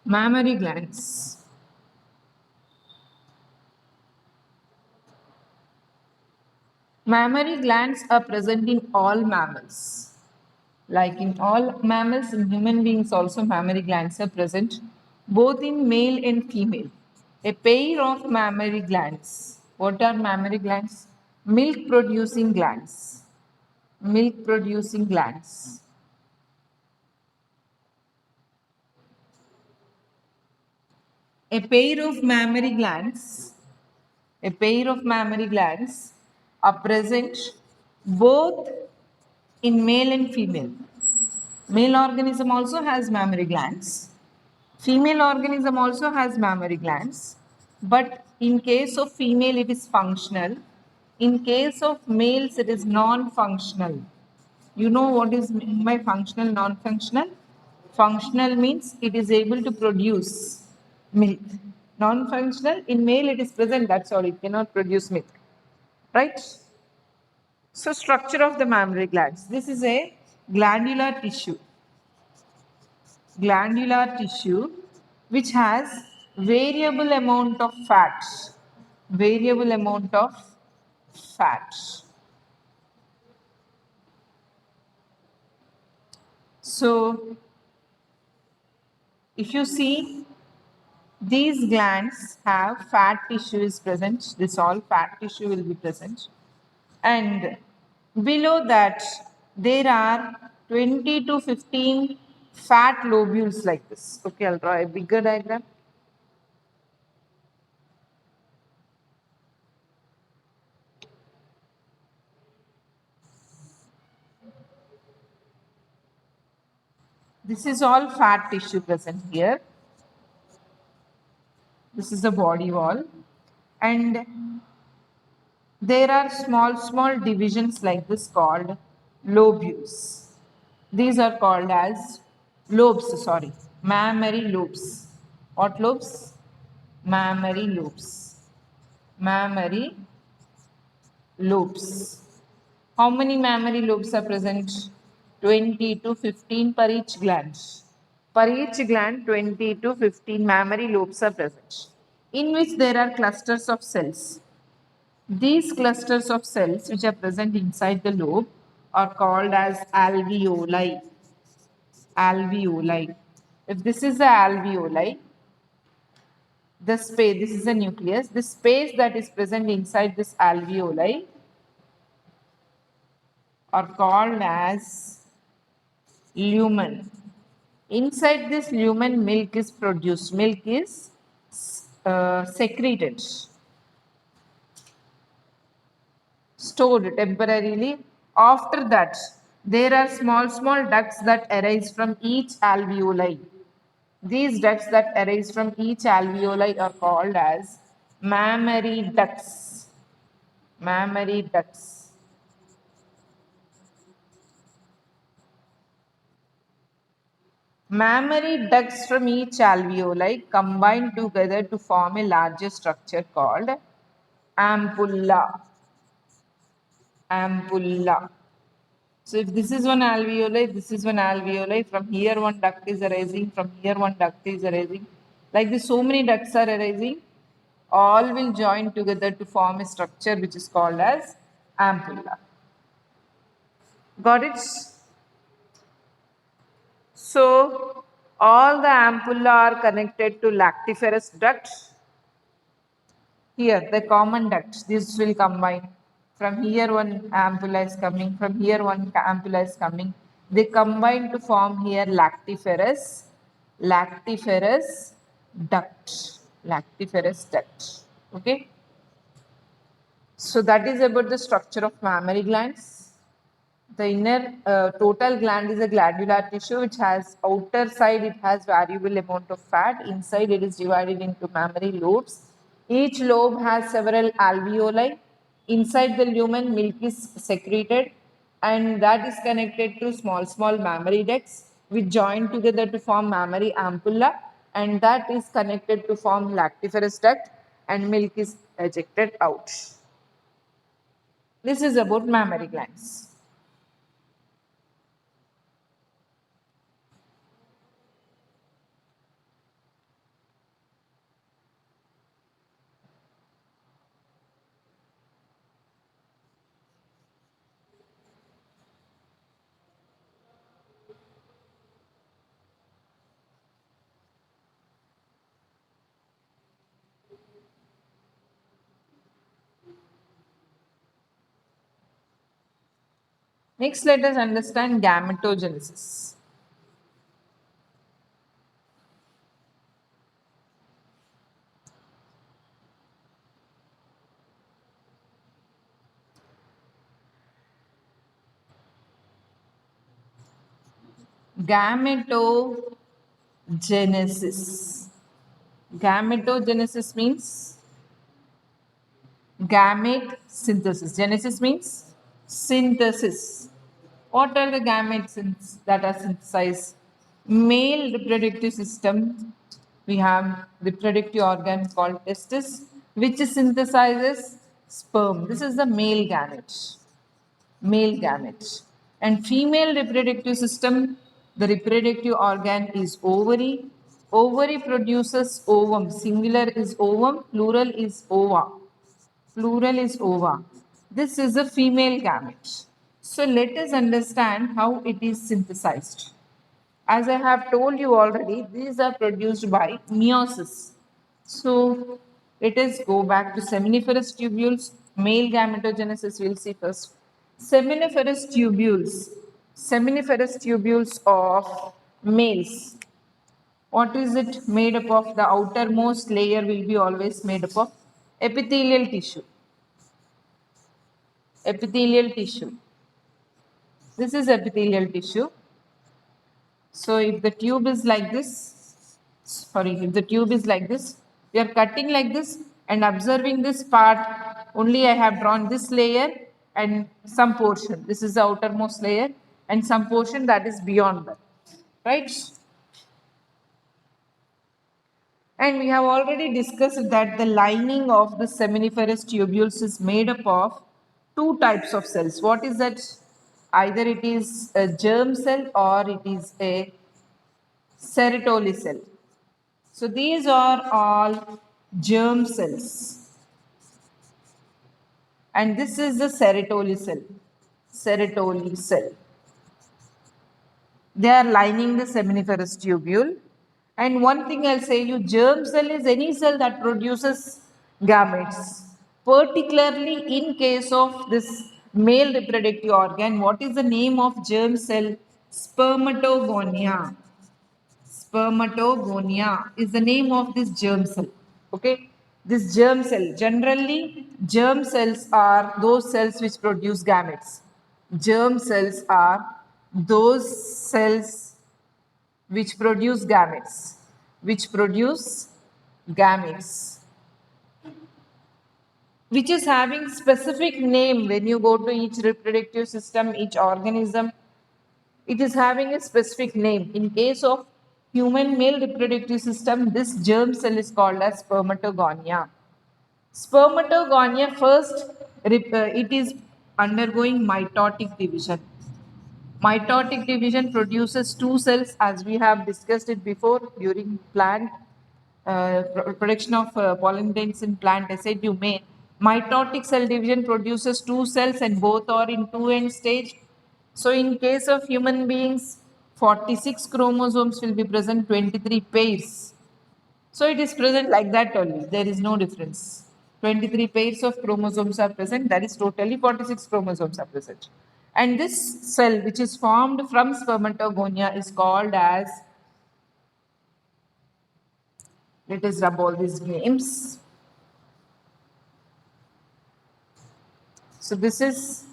Mammary glands. Mammary glands are present in all mammals. Like in all mammals, in human beings also mammary glands are present, both in male and female. A pair of mammary glands. What are mammary glands? Milk producing glands. Milk producing glands. A pair of mammary glands, a pair of mammary glands are present both in male and female. Male organism also has mammary glands. Female organism also has mammary glands. But in case of female, it is functional. In case of males, it is non-functional. You know what is meant by functional, non-functional? Functional means it is able to produce milk. Non-functional, in male it is present, that's all, it cannot produce milk. Right? So structure of the mammary glands. This is a glandular tissue. Glandular tissue which has variable amount of fat. Variable amount of fat. So if you see, these glands have fat tissue is present. This all fat tissue will be present. And below that, there are 20 to 15 fat lobules like this. Okay, I'll draw a bigger diagram. This is all fat tissue present here. This is the body wall. And there are small divisions like this called lobules. These are called as lobes, sorry, mammary lobes. What lobes? Mammary lobes. Mammary lobes. How many mammary lobes are present? 20 to 15 per each gland. Per each gland, 20 to 15 mammary lobes are present, in which there are clusters of cells. These clusters of cells which are present inside the lobe are called as alveoli. Alveoli. If this is the alveoli, the space, this is the nucleus, the space that is present inside this alveoli are called as lumen. Inside this lumen, milk is produced. Milk is secreted, stored temporarily. After that, there are small ducts that arise from each alveoli. These ducts that arise from each alveoli are called as mammary ducts. Mammary ducts. Mammary ducts from each alveoli combine together to form a larger structure called ampulla. Ampulla. So if this is one alveoli, this is one alveoli, from here one duct is arising, from here one duct is arising. Like this, so many ducts are arising, all will join together to form a structure which is called as ampulla. Got it? So all the ampulla are connected to lactiferous duct. Here, the common ducts, this will combine. From here, one ampulla is coming. From here, one ampulla is coming. They combine to form here lactiferous duct. Lactiferous duct. Okay. So that is about the structure of mammary glands. The inner total gland is a glandular tissue which has outer side, it has variable amount of fat. Inside it is divided into mammary lobes. Each lobe has several alveoli. Inside the lumen, milk is secreted and that is connected to small mammary ducts which join together to form mammary ampulla, and that is connected to form lactiferous duct and milk is ejected out. This is about mammary glands. Next, let us understand gametogenesis. Gametogenesis. Gametogenesis means gamete synthesis. Genesis means synthesis. What are the gametes that are synthesized? Male reproductive system, we have reproductive organ called testis, which synthesizes sperm. This is the male gamete. Male gamete. And female reproductive system, the reproductive organ is ovary. Ovary produces ovum. Singular is ovum, plural is ova. Plural is ova. This is a female gamete. So let us understand how it is synthesized. As I have told you already, these are produced by meiosis. So let us go back to seminiferous tubules. Male gametogenesis we'll see first. Seminiferous tubules. Seminiferous tubules of males. What is it made up of? The outermost layer will be always made up of epithelial tissue. Epithelial tissue. This is epithelial tissue. So if the tube is like this, if the tube is like this, we are cutting like this and observing this part. Only I have drawn this layer and some portion. This is the outermost layer and some portion that is beyond that. Right? And we have already discussed that the lining of the seminiferous tubules is made up of two types of cells. What is that? Either it is a germ cell or it is a Sertoli cell. So these are all germ cells. And this is the Sertoli cell. Sertoli cell. They are lining the seminiferous tubule. And one thing I'll say you, germ cell is any cell that produces gametes. Particularly in case of this male reproductive organ, what is the name of germ cell? Spermatogonia. Spermatogonia is the name of this germ cell. Okay, this germ cell. Generally, germ cells are those cells which produce gametes. Germ cells are those cells which produce gametes. Which produce gametes. Which is having specific name when you go to each reproductive system, each organism. It is having a specific name. In case of human male reproductive system, this germ cell is called as spermatogonia. Spermatogonia first, it is undergoing mitotic division. Mitotic division produces two cells as we have discussed it before during plant production of pollinators in plant acidue main. Mitotic cell division produces two cells and both are in 2-end stage. So in case of human beings, 46 chromosomes will be present, 23 pairs. So it is present like that only. There is no difference. 23 pairs of chromosomes are present. That is totally 46 chromosomes are present. And this cell which is formed from spermatogonia is called as, let us rub all these names. So this is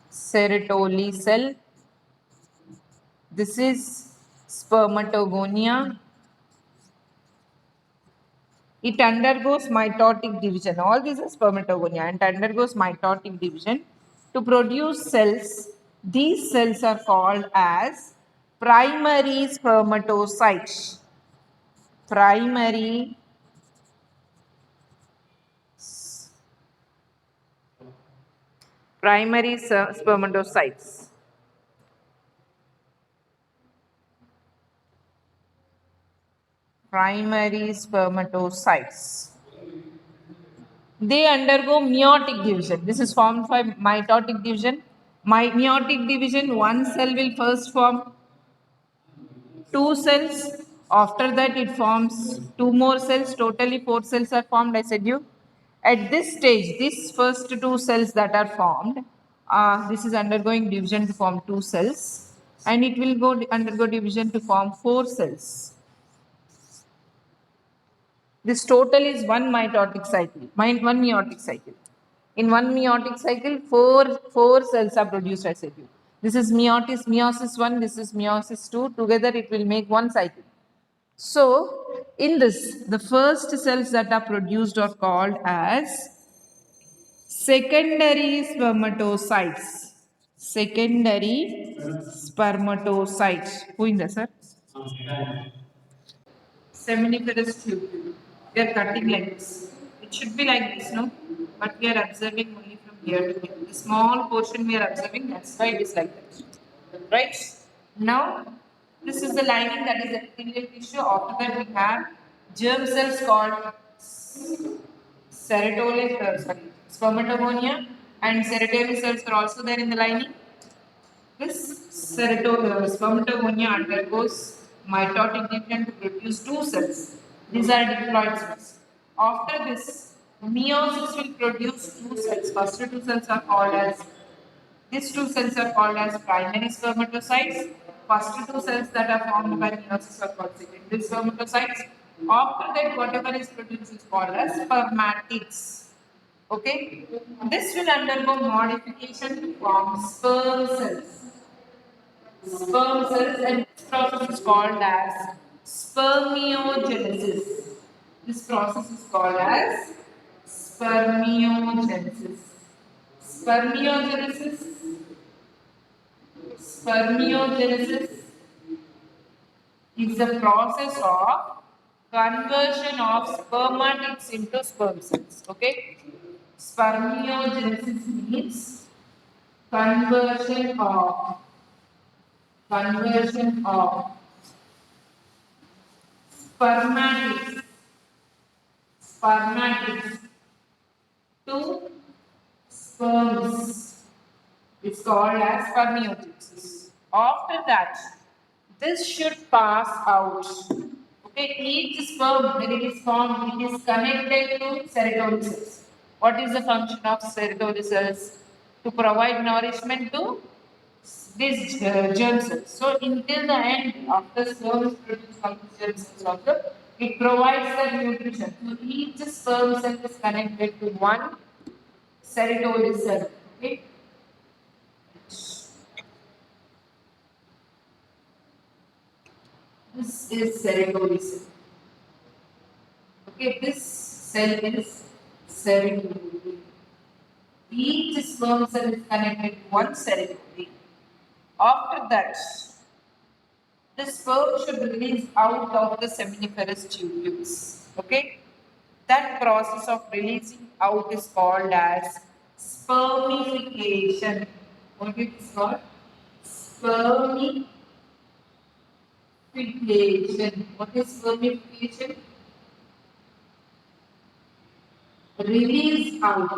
Sertoli cell. This is spermatogonia. It undergoes mitotic division. All these are spermatogonia and undergoes mitotic division to produce cells. These cells are called as primary spermatocytes. Primary spermatocytes. Primary spermatocytes. They undergo meiotic division. This is formed by mitotic division. Meiotic division, one cell will first form two cells. After that, it forms two more cells. Totally 4 cells are formed, I said you. At this stage, these first two cells that are formed, This is undergoing division to form 2 cells, and it will undergo division to form 4 cells. This total is one mitotic cycle, one meiotic cycle. In one meiotic cycle, four cells are produced as a group. This is meiosis 1, this is meiosis 2. Together it will make one cycle. So, in this, the first cells that are produced are called as secondary spermatocytes. Secondary spermatocytes. Who in the sir? Seminiferous tube. We are cutting like this. It should be like this, no? But we are observing only from here to here. The small portion we are observing, that's why it is like that. Right? Now, this is the lining that is epithelial tissue. After that, we have germ cells called spermatogonia, and ceratolith cells are also there in the lining. This spermatogonia undergoes mitotic division to produce 2 cells. These are diploid cells. After this, meiosis will produce 2 cells. First 2 cells are called as these 2 cells are called as primary spermatocytes. First 2 cells that are formed by meiosis are called secondary spermatocytes. After that, whatever is produced is called as spermatids. Okay, this will undergo modification to form sperm cells. Sperm cells, and this process is called as spermiogenesis. This process is called as spermiogenesis. Spermiogenesis. Spermiogenesis is the process of conversion of spermatids into sperm cells. Okay, spermiogenesis means conversion of spermatids to sperms. It's called as spermiogenesis. After that, this should pass out. Okay, each sperm when it is formed, it is connected to serotonin cells. What is the function of serotonin cells? To provide nourishment to these germ cells. So until the end, after sperm is produced from the germ cells also, it provides the nutrition. So each sperm cell is connected to one serotonin cell. Okay. This is serotonin cell. Okay, this cell is serotonin. Each sperm cell is connected to one serotonin. After that, the sperm should release out of the seminiferous tubules. Okay, that process of releasing out is called as spermification. What it is called? Spermification. What is spermification? Release out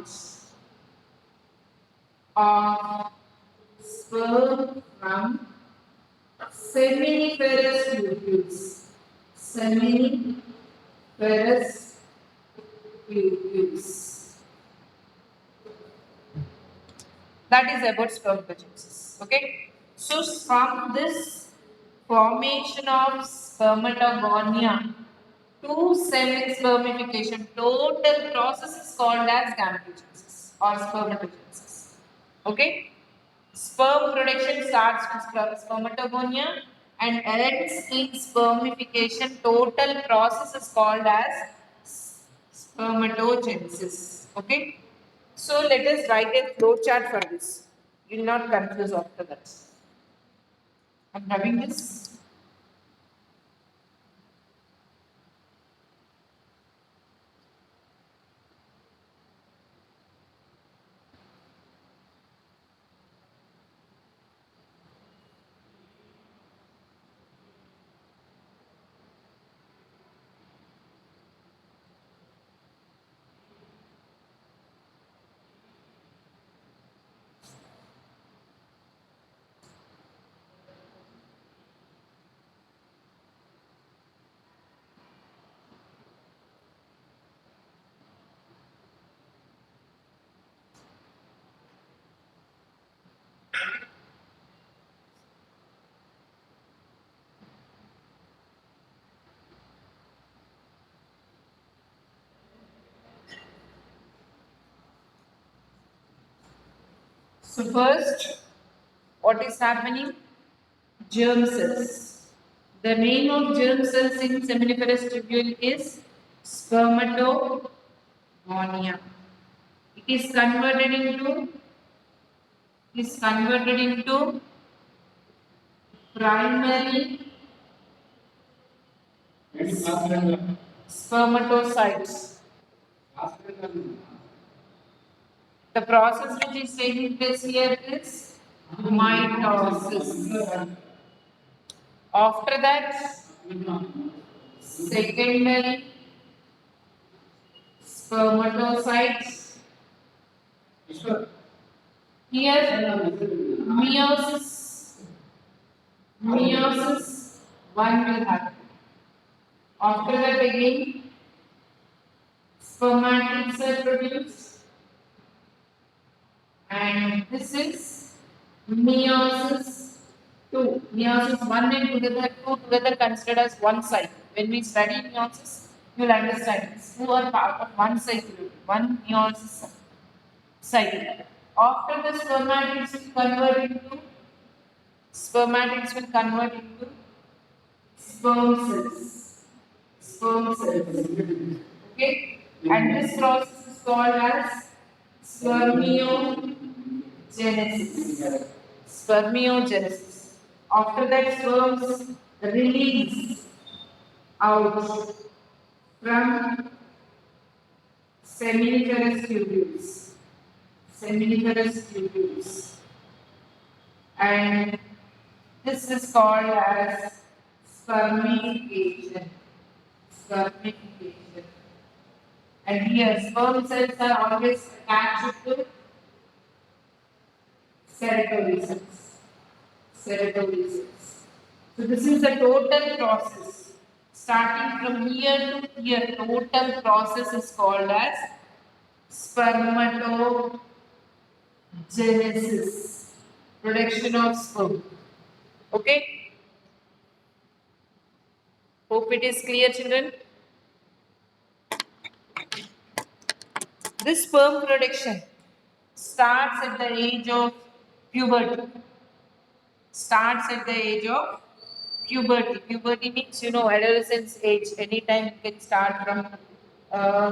of sperm from seminiferous tubules. Seminiferous tubules. That is about spermatogenesis. Okay. So from this formation of spermatogonia to semi-spermification, total process is called as gametogenesis or spermatogenesis. Okay. Sperm production starts with spermatogonia and ends in spermification. Total process is called as spermatogenesis. Okay. So let us write a flow chart for this. You will not confuse after that. I am having this. So first, what is happening? Germ cells. The name of germ cells in seminiferous tubule is spermatogonia. It is converted into primary spermatocytes. The process which is taking place here is mitosis. After that, secondary spermatocytes. Here, meiosis one will happen. After that, again, spermatids are produced, and this is meiosis 2. Meiosis 1 and together 2 together considered as one cycle. When we study meiosis, you will understand this. 2 are part of one cycle, one meiosis cycle. After the spermatids will convert into sperm cells. Sperm cells. Okay? And this process is called as spermiogenesis. Spermiogenesis. After that, sperms release out from seminiferous tubules. Seminiferous tubules. And this is called as spermification. Spermification. And here, sperm cells are always attached to ceratolysis. Ceratolysis. So this is the total process. Starting from here to here, total process is called as spermatogenesis. Production of sperm. Okay? Hope it is clear, children. This sperm production starts at the age of puberty. Starts at the age of puberty. Puberty means, adolescence age. Anytime you can start uh,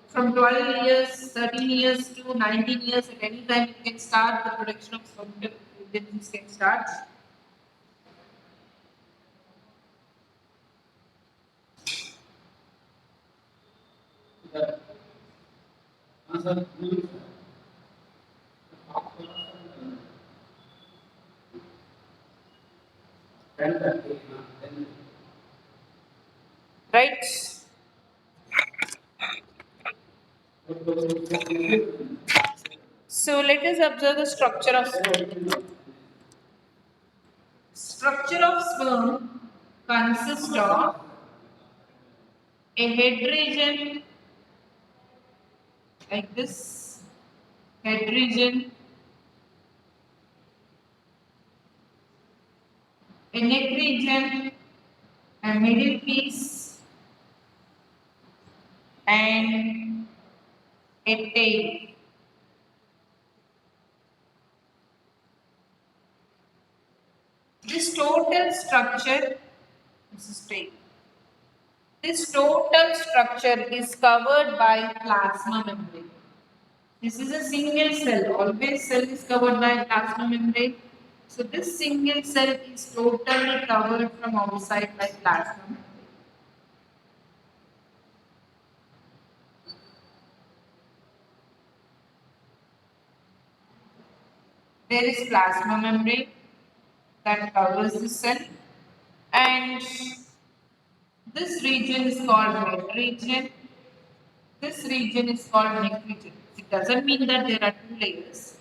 from 12 years, 13 years to 19 years. At any time you can start the production of sperm. This can start. Right? So let us observe the structure of sperm. Structure of sperm consists of a head region like this, head region, a neck region, a middle piece, and a tail. This total structure, this is tail. This total structure is covered by plasma membrane. This is a single cell. Always cell is covered by plasma membrane. So this single cell is totally covered from outside by plasma membrane. There is plasma membrane that covers the cell, and this region is called head region. This region is called neck region. It doesn't mean that there are two layers.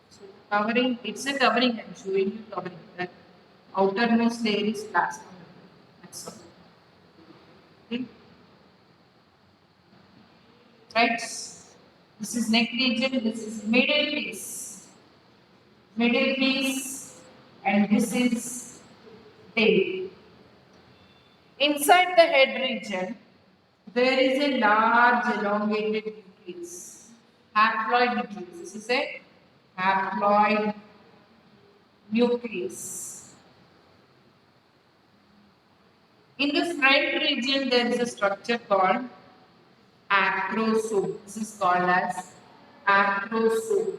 So covering, it's a covering. I'm showing you covering. That outermost layer is plasma membrane. That's all. Okay. Right. This is neck region. This is middle piece. Middle piece, and this is tail. Inside the head region, there is a large elongated nucleus, haploid nucleus. This is a haploid nucleus. In the front region, there is a structure called acrosome. This is called as acrosome.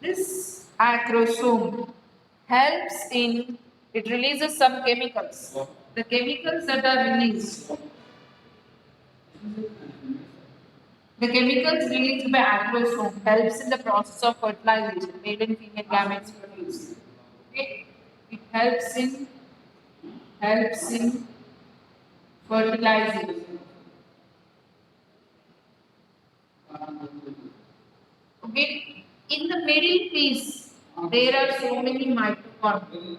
This acrosome helps in, it releases some chemicals. The chemicals that are released, the chemicals released by acrosome helps in the process of fertilization. Male and female gametes produce. Okay? It helps in fertilization. Okay? In the middle piece, there are so many mitochondria.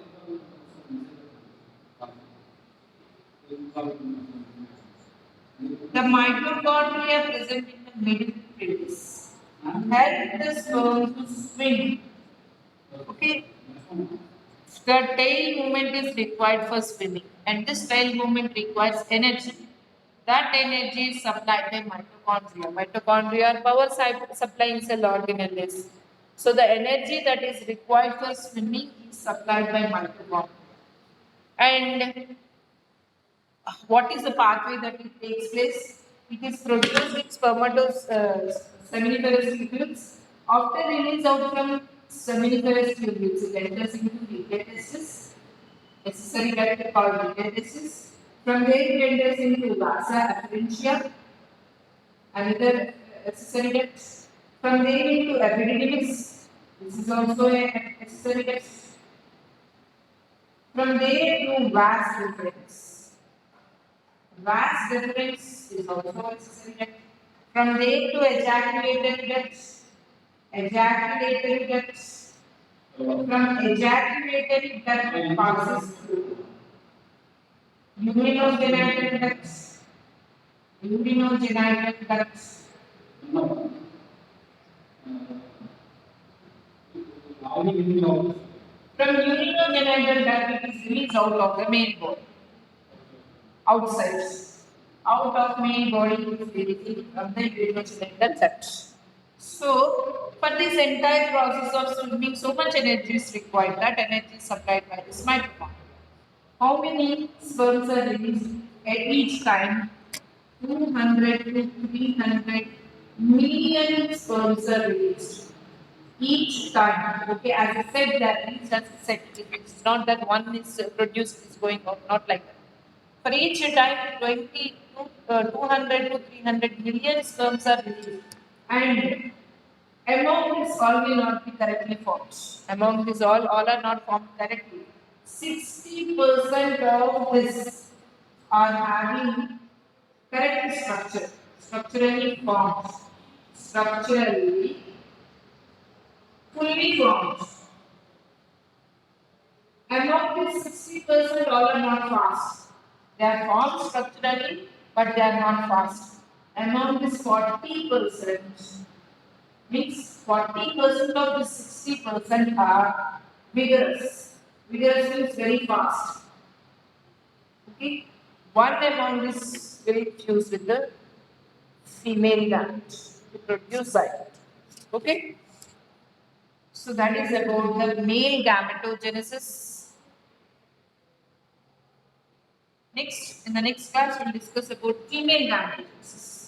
The mitochondria present in the middle piece help the sperm to swim. Okay? The tail movement is required for swimming, and this tail movement requires energy. That energy is supplied by mitochondria. Mitochondria are power supplying cell organelles. So the energy that is required for swimming is supplied by mitochondria. And what is the pathway that it takes place? It is produced in seminiferous tubules. After release out from seminiferous tubules, it enters into metastasis, accessory duct called metastasis. From there, it enters into vasa afferentia, another accessory duct. From there into epididymis. This is also an accessory duct. From there to vas deferens. Vas deferens is also accessory duct. From there to ejaculatory ducts. Ejaculatory ducts. From ejaculatory duct passes through urinogenital ducts. Urinogenital ducts. From urinogenital duct, it is released out of the main body. Outside. Out of main body it is released from the urinogenital duct. So, for this entire process of swimming, so much energy is required. That energy is supplied by this mitochondria. How many sperms are released at each time? 200 to 300 million sperms are released each time. Okay, as I said, that each has a set. It's not that one is produced is going out, not like that. For each time, 200 to 300 million sperms are released. And among this, all will not be correctly formed. Among this, all are not formed correctly. 60% of this are having correct structure, structurally formed, structurally fully formed. Among this 60%, all are not fast. They are formed structurally, but they are not fast. Among this 40%, means 40% of the 60% are vigorous. Vigorous means very fast. Okay? One among this will fuse with the female gamete to produce zygote. Okay? So that is about the male gametogenesis. Next, in the next class, we'll discuss about female gametogenesis.